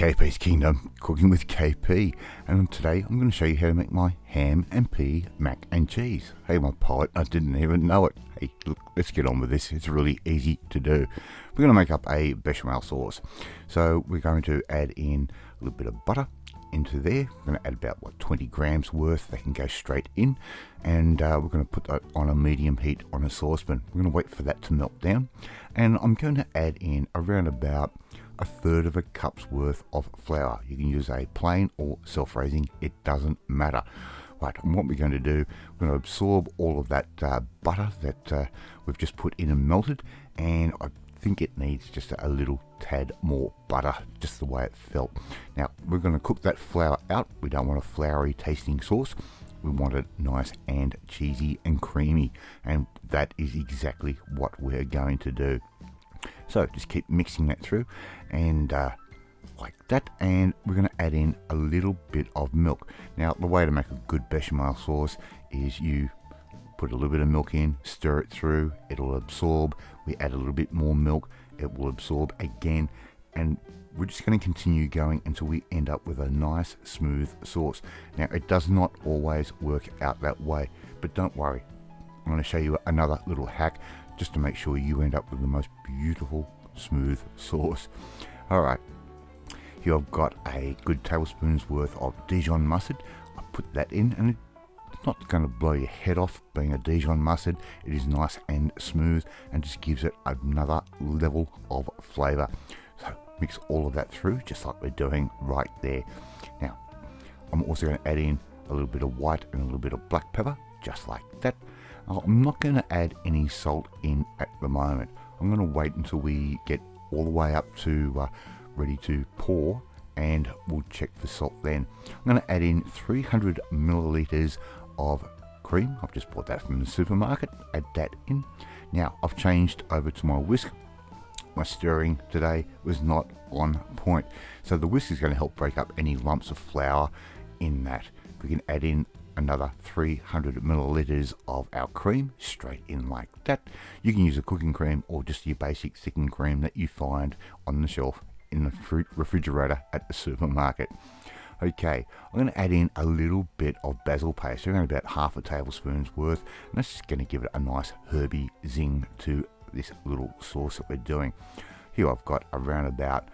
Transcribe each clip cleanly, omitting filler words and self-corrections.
KP's Kingdom, cooking with KP, and today I'm going to show you how to make my ham and pea mac and cheese. Hey, my pilot, I didn't even know it. Hey, look, let's get on with this. It's really easy to do. We're going to make up a bechamel sauce. So we're going to add in a little bit of butter into there. We're going to add about 20 grams worth. They can go straight in, and we're going to put that on a medium heat on a saucepan. We're going to wait for that to melt down, and I'm going to add in around about a third of a cup's worth of flour. You can use a plain or self-raising, it doesn't matter. Right, and what we're going to do, we're going to absorb all of that butter that we've just put in and melted, and I think it needs just a little tad more butter, just the way it felt. Now we're going to cook that flour out. We don't want a floury tasting sauce. We want it nice and cheesy and creamy, and that is exactly what we're going to do. So just keep mixing that through, and like that, and we're going to add in a little bit of milk. Now the way to make a good bechamel sauce is you put a little bit of milk in, stir it through, it'll absorb. We add a little bit more milk, it will absorb again, and we're just going to continue going until we end up with a nice smooth sauce. Now it does not always work out that way, but don't worry, I'm going to show you another little hack just to make sure you end up with the most beautiful smooth sauce. Alright, here I've got a good tablespoon's worth of Dijon mustard. I put that in, and it's not going to blow your head off being a Dijon mustard. It is nice and smooth and just gives it another level of flavour. So mix all of that through just like we're doing right there. Now I'm also going to add in a little bit of white and a little bit of black pepper, just like that. I'm not going to add any salt in at the moment. I'm going to wait until we get all the way up to ready to pour, and we'll check for salt then. I'm going to add in 300 milliliters of cream. I've just bought that from the supermarket. Add that in. Now I've changed over to my whisk. My stirring today was not on point, so the whisk is going to help break up any lumps of flour in that. We can add in another 300 milliliters of our cream straight in like that. You can use a cooking cream or just your basic thickened cream that you find on the shelf in the refrigerator at the supermarket. Okay, I'm going to add in a little bit of basil paste, around about half a tablespoon's worth, and that's just going to give it a nice herby zing to this little sauce that we're doing. Here I've got around about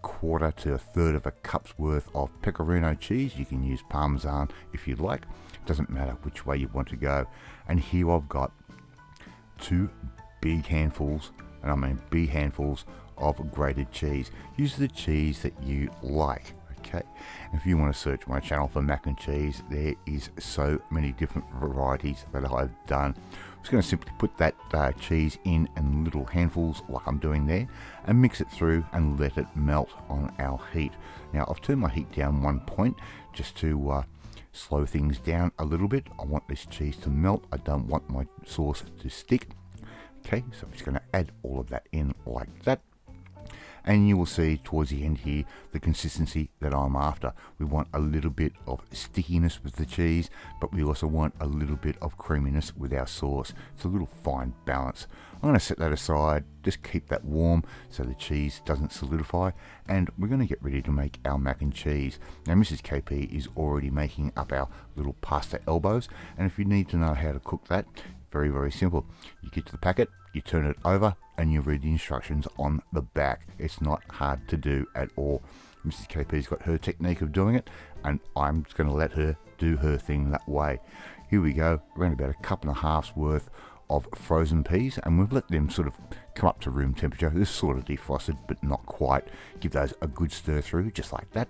quarter to a third of a cup's worth of pecorino cheese. You can use parmesan if you'd like, it doesn't matter which way you want to go. And here I've got 2 big handfuls, and I mean big handfuls, of grated cheese. Use the cheese that you like. Okay, if you want to search my channel for mac and cheese, there is so many different varieties that I've done. I'm just going to simply put that cheese in little handfuls like I'm doing there, and mix it through and let it melt on our heat. Now I've turned my heat down 1 point just to slow things down a little bit. I want this cheese to melt. I don't want my sauce to stick. Okay, so I'm just going to add all of that in like that. And you will see towards the end here the consistency that I'm after. We want a little bit of stickiness with the cheese, but we also want a little bit of creaminess with our sauce. It's a little fine balance. I'm going to set that aside, just keep that warm so the cheese doesn't solidify, and we're going to get ready to make our mac and cheese. Now Mrs. KP is already making up our little pasta elbows, and if you need to know how to cook that, very, very simple. You get to the packet, you turn it over, and you read the instructions on the back. It's not hard to do at all. Mrs. KP's got her technique of doing it, and I'm just going to let her do her thing that way. Here we go, around about a cup and a half's worth of frozen peas, and we've let them sort of come up to room temperature. This is sort of defrosted, but not quite. Give those a good stir through, just like that.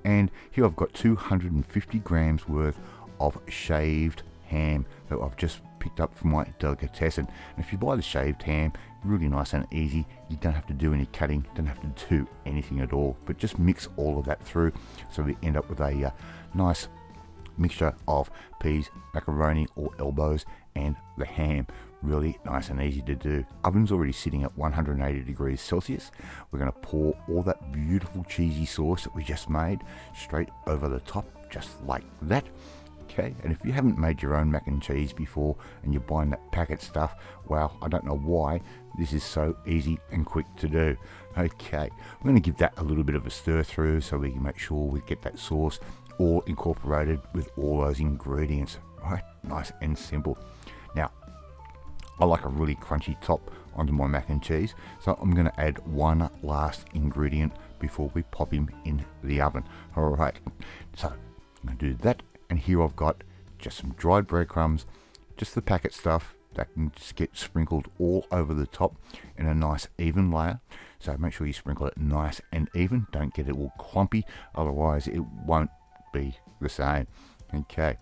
And here I've got 250 grams worth of shaved ham that I've just picked up from my delicatessen. And if you buy the shaved ham, really nice and easy. You don't have to do any cutting, don't have to do anything at all, but just mix all of that through so we end up with a nice mixture of peas, macaroni or elbows, and the ham. Really nice and easy to do. Oven's already sitting at 180 degrees Celsius. We're going to pour all that beautiful cheesy sauce that we just made straight over the top, just like that. Okay, and if you haven't made your own mac and cheese before and you're buying that packet stuff, well, I don't know why this is so easy and quick to do. Okay, I'm going to give that a little bit of a stir through so we can make sure we get that sauce all incorporated with all those ingredients. Right, nice and simple. Now, I like a really crunchy top onto my mac and cheese, so I'm going to add one last ingredient before we pop him in the oven. Alright, so I'm going to do that, and here I've got just some dried breadcrumbs, just the packet stuff that can just get sprinkled all over the top in a nice even layer. So make sure you sprinkle it nice and even, don't get it all clumpy, otherwise it won't be the same. Okay,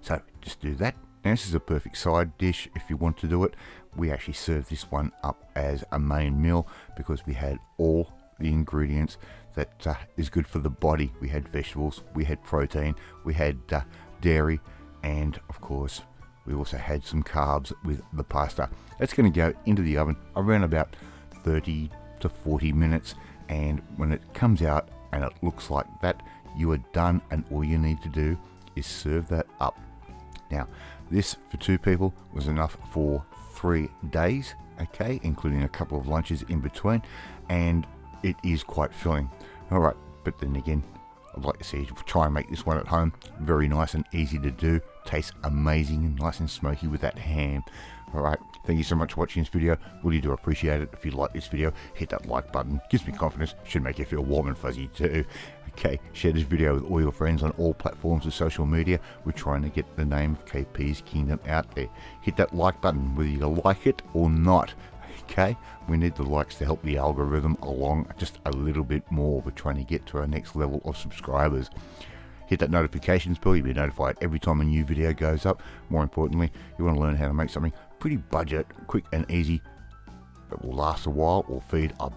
so just do that. Now this is a perfect side dish if you want to do it. We actually serve this one up as a main meal because we had all the ingredients that is good for the body. We had vegetables, we had protein, we had dairy, and of course we also had some carbs with the pasta. That's going to go into the oven around about 30 to 40 minutes, and when it comes out and it looks like that, you are done, and all you need to do is serve that up. Now, this for 2 people was enough for 3 days, okay, including a couple of lunches in between, and it is quite filling. Alright, but then again, I'd like to see you try and make this one at home. Very nice and easy to do. Tastes amazing and nice and smoky with that ham. Alright, thank you so much for watching this video. Really do appreciate it. If you like this video, hit that like button. Gives me confidence. Should make you feel warm and fuzzy too. Okay, share this video with all your friends on all platforms of social media. We're trying to get the name of KP's Kingdom out there. Hit that like button whether you like it or not. Okay, we need the likes to help the algorithm along just a little bit more. We're trying to get to our next level of subscribers. Hit that notifications bell, you'll be notified every time a new video goes up. More importantly, you want to learn how to make something pretty budget, quick and easy that will last a while or feed a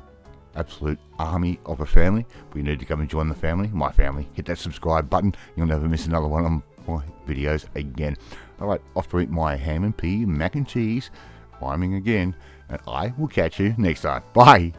absolute army of a family. We need to come and join the family, my family. Hit that subscribe button, you'll never miss another one of my videos again. Alright, off to eat my ham and pea mac and cheese, rhyming again, and I will catch you next time. Bye!